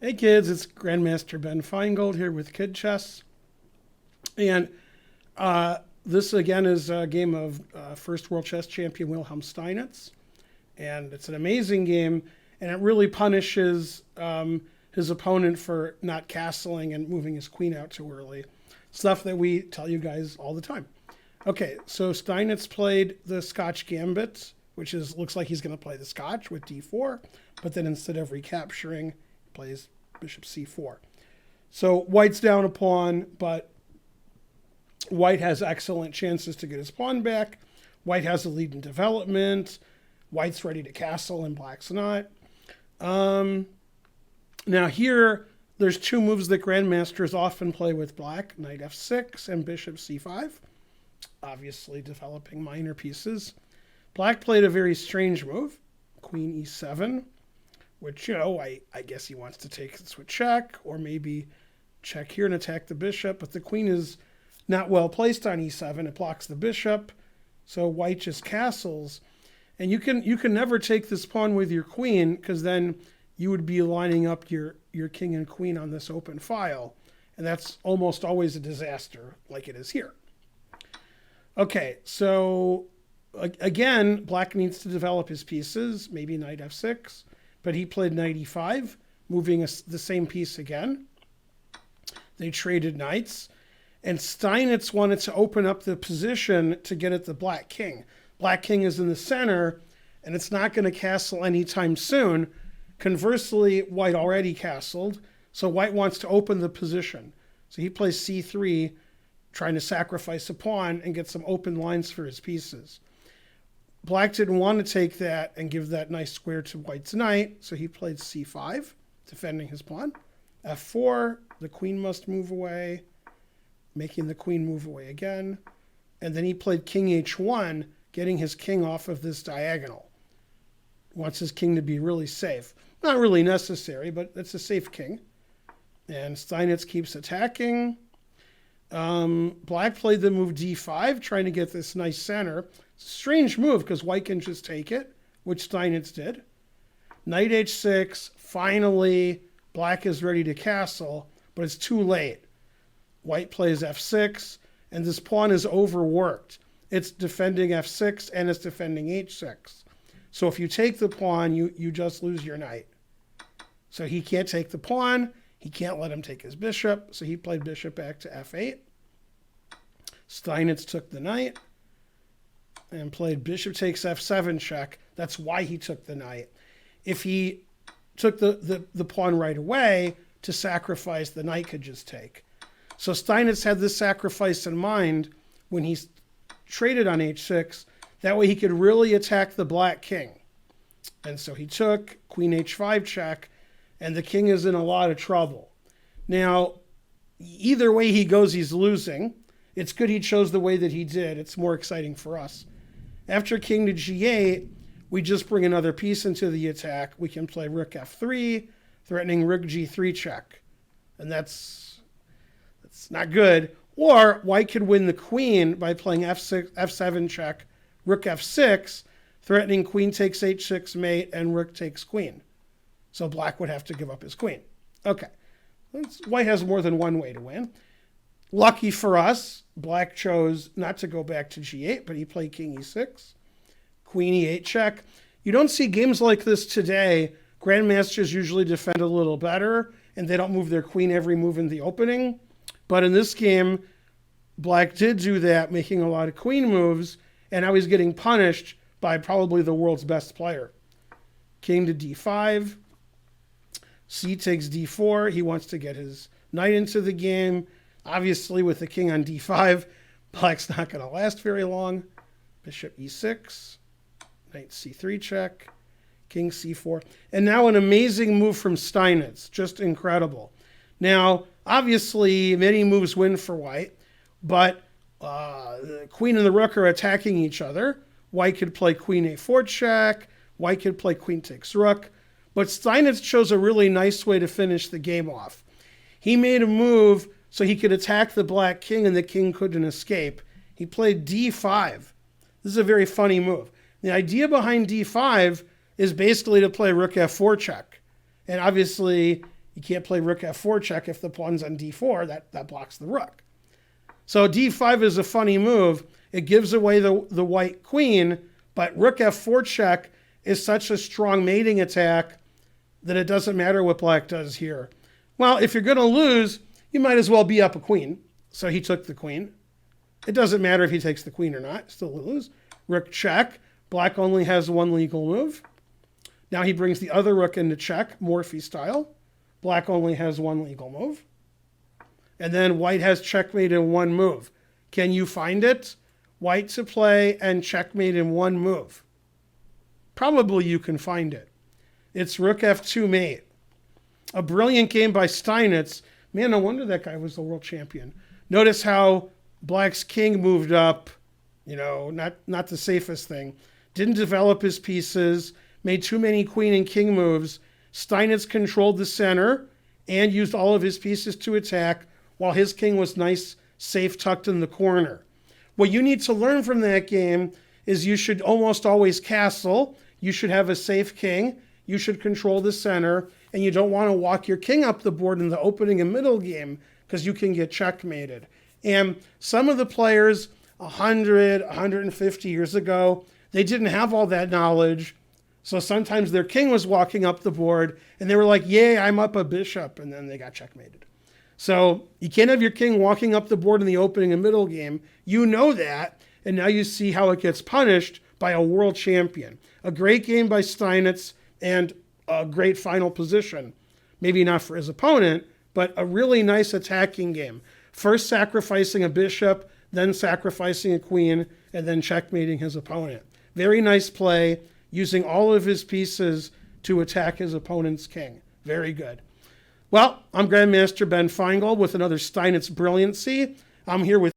Hey kids, it's Grandmaster Ben Finegold here with Kid Chess. And this again is a game of first world chess champion Wilhelm Steinitz. And it's an amazing game, and it really punishes his opponent for not castling and moving his queen out too early. Stuff that we tell you guys all the time. Okay, so Steinitz played the Scotch Gambit, which looks like he's going to play the Scotch with d4, but then instead of recapturing, he plays bishop c4. So white's down a pawn, but white has excellent chances to get his pawn back. White has a lead in development. White's ready to castle and black's not. Now here, there's two moves that grandmasters often play with black, knight f6 and bishop c5, obviously developing minor pieces. Black played a very strange move, queen e7, which, I guess he wants to take this with check, or maybe check here and attack the bishop, but the queen is not well placed on e7. It blocks the bishop, so white just castles. And you can never take this pawn with your queen, because then you would be lining up your king and queen on this open file, and that's almost always a disaster, like it is here. Okay, so again, black needs to develop his pieces, maybe knight f6, but he played knight e5, moving the same piece again. They traded knights, and Steinitz wanted to open up the position to get at the black king. Black king is in the center, and it's not going to castle anytime soon. Conversely, white already castled, so white wants to open the position. So he plays c3, trying to sacrifice a pawn and get some open lines for his pieces. Black didn't want to take that and give that nice square to white's knight, so he played c5, defending his pawn. f4, the queen must move away, making the queen move away again. And then he played king h1, getting his king off of this diagonal. Wants his king to be really safe. Not really necessary, but it's a safe king. And Steinitz keeps attacking. Black played the move d5, trying to get this nice center. Strange move, because white can just take it, which Steinitz did. Knight h6, finally, black is ready to castle, but it's too late. White plays f6, and this pawn is overworked. It's defending f6, and it's defending h6. So if you take the pawn, you just lose your knight. So he can't take the pawn. He can't let him take his bishop, so he played bishop back to f8. Steinitz took the knight and played bishop takes f7 check. That's why he took the knight. If he took the pawn right away to sacrifice, the knight could just take. So Steinitz had this sacrifice in mind when he traded on h6. That way he could really attack the black king. And so he took queen h5 check, and the king is in a lot of trouble. Now, either way he goes, he's losing. It's good he chose the way that he did. It's more exciting for us. After king to g8, we just bring another piece into the attack. We can play rook f3, threatening rook g3 check. And that's not good. Or white could win the queen by playing f6, f7 check, rook f6, threatening queen takes h6 mate, and rook takes queen. So black would have to give up his queen. Okay. White has more than one way to win. Lucky for us, black chose not to go back to g8, but he played king e6, queen e8 check. You don't see games like this today. Grandmasters usually defend a little better, and they don't move their queen every move in the opening. But in this game, black did do that, making a lot of queen moves, and now he's getting punished by probably the world's best player. King to d5. C takes d4. He wants to get his knight into the game. Obviously, with the king on d5, black's not going to last very long. Bishop e6. Knight c3 check. King c4. And now an amazing move from Steinitz. Just incredible. Now, obviously, many moves win for white, but the queen and the rook are attacking each other. White could play queen a4 check. White could play queen takes rook. But Steinitz chose a really nice way to finish the game off. He made a move so he could attack the black king and the king couldn't escape. He played d5. This is a very funny move. The idea behind d5 is basically to play rook f4 check. And obviously, You can't play rook f4 check if the pawn's on d4. That blocks the rook. So d5 is a funny move. It gives away the white queen, but rook f4 check is such a strong mating attack that it doesn't matter what black does here. Well, if you're going to lose, you might as well be up a queen. So he took the queen. It doesn't matter if he takes the queen or not. Still lose. Rook check. Black only has one legal move. Now he brings the other rook into check, Morphy style. Black only has one legal move. And then white has checkmate in one move. Can you find it? White to play and checkmate in one move. Probably you can find it. It's rook f2 mate. A brilliant game by Steinitz. Man, no wonder that guy was the world champion. Notice how black's king moved up, not the safest thing. Didn't develop his pieces, made too many queen and king moves. Steinitz controlled the center and used all of his pieces to attack while his king was nice, safe, tucked in the corner. What you need to learn from that game is you should almost always castle. You should have a safe king. You should control the center. And you don't want to walk your king up the board in the opening and middle game because you can get checkmated. And some of the players 100, 150 years ago, they didn't have all that knowledge. So sometimes their king was walking up the board and they were like, yay, I'm up a bishop. And then they got checkmated. So you can't have your king walking up the board in the opening and middle game. You know that. And now you see how it gets punished by a world champion. A great game by Steinitz and a great final position. Maybe not for his opponent, but a really nice attacking game. First sacrificing a bishop, then sacrificing a queen, and then checkmating his opponent. Very nice play, using all of his pieces to attack his opponent's king. Very good. Well, I'm Grandmaster Ben Finegold with another Steinitz Brilliancy. I'm here with